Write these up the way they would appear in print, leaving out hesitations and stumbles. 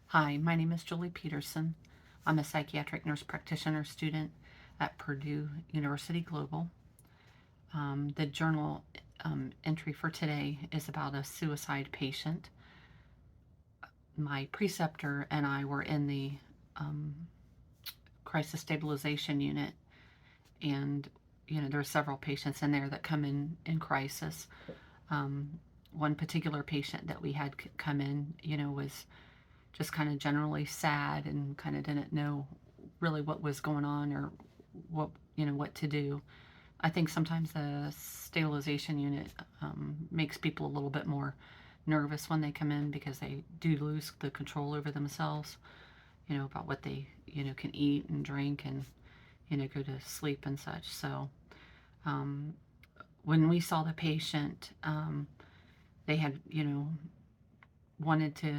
Hi, my name is Julie Peterson. I'm a psychiatric nurse practitioner student at Purdue University Global. The journal entry for today is about a suicide patient. My preceptor and I were in the um, crisis stabilization unit, and there are several patients in there that come in crisis. Um, One particular patient that we had come in, was just kind of generally sad and kind of didn't know really what was going on or what to do. I think sometimes the stabilization unit makes people a little bit more nervous when they come in because they do lose the control over themselves, about what they, can eat and drink and, go to sleep and such. So um, when we saw the patient, they had, wanted to,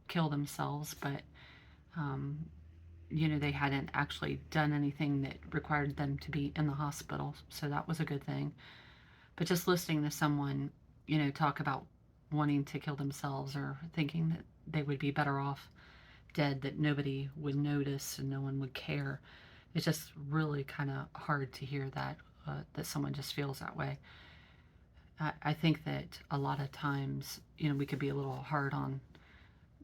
kill themselves, but um, they hadn't actually done anything that required them to be in the hospital. So that was a good thing. But just listening to someone, talk about wanting to kill themselves or thinking that they would be better off dead, that nobody would notice and no one would care, it's just really kind of hard to hear that, that someone just feels that way. I think that a lot of times, we could be a little hard on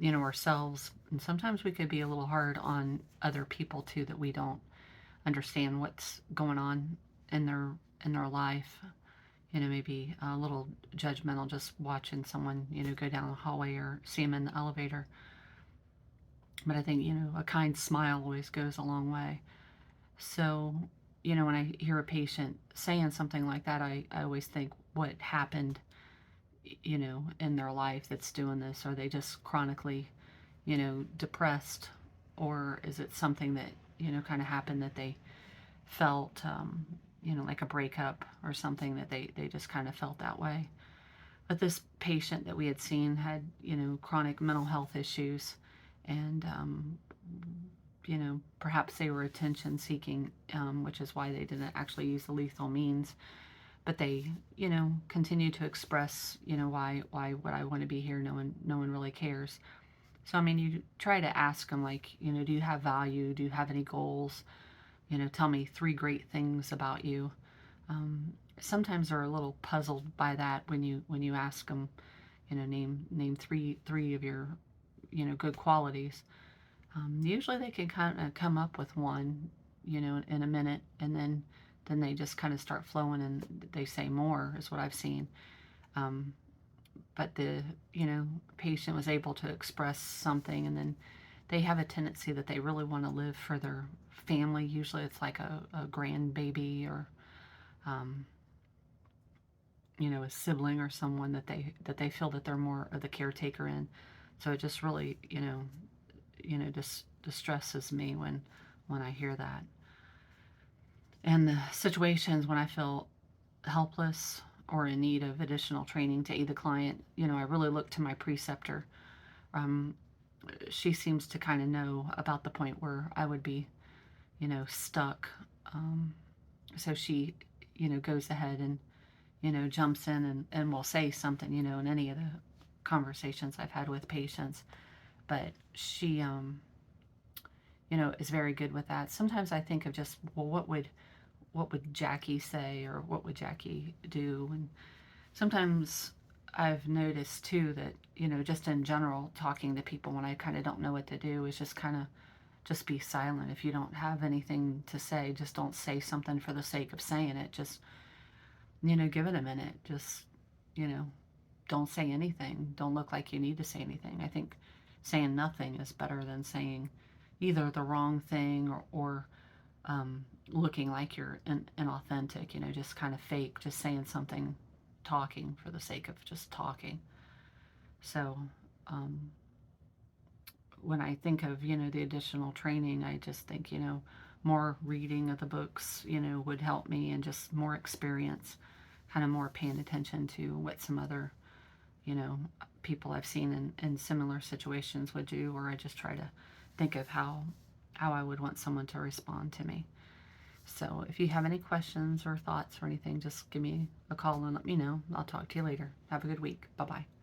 ourselves, and sometimes we could be a little hard on other people too, that we don't understand what's going on in their life. Maybe a little judgmental just watching someone, go down the hallway or see them in the elevator. But I think, a kind smile always goes a long way. So, when I hear a patient saying something like that, I always think what happened, in their life that's doing this. Are they just chronically, depressed? Or is it something that, kind of happened that they felt, like a breakup or something that they just kind of felt that way. But this patient that we had seen had, chronic mental health issues, and, perhaps they were attention seeking, which is why they didn't actually use the lethal means. But they, continue to express, why would I want to be here? No one really cares. So, I mean, you try to ask them, like, do you have value? Do you have any goals? Tell me three great things about you. Sometimes they're a little puzzled by that when you ask them, name three of your, good qualities. Usually they can kind of come up with one, in a minute, and then they just kind of start flowing and they say more is what I've seen. Um, but the patient was able to express something, and then they have a tendency that they really want to live for their family. Usually it's like a grandbaby or um, a sibling or someone that they feel that they're more of the caretaker in. So it just really, just distresses me when I hear that. And the situations when I feel helpless or in need of additional training to aid the client, I really look to my preceptor. Um, she seems to kind of know about the point where I would be, stuck. Um, so she, goes ahead and, jumps in and will say something, in any of the conversations I've had with patients. But she, is very good with that. Sometimes I think of just, well, what would Jackie say, or what would Jackie do? And sometimes I've noticed too that, just in general, talking to people when I kind of don't know what to do is just kind of just be silent. If you don't have anything to say, just don't say something for the sake of saying it. Just, give it a minute. Just, you know, don't say anything. Don't look like you need to say anything. I think saying nothing is better than saying either the wrong thing, or looking like you're inauthentic, just kind of fake, just saying something, talking for the sake of just talking. So, um, when I think of, the additional training, I just think, more reading of the books, would help me, and just more experience, kind of more paying attention to what some other, you know, people I've seen in similar situations would do, or I just try to think of how I would want someone to respond to me. So if you have any questions or thoughts or anything, just give me a call and let me know. I'll talk to you later. Have a good week. Bye bye.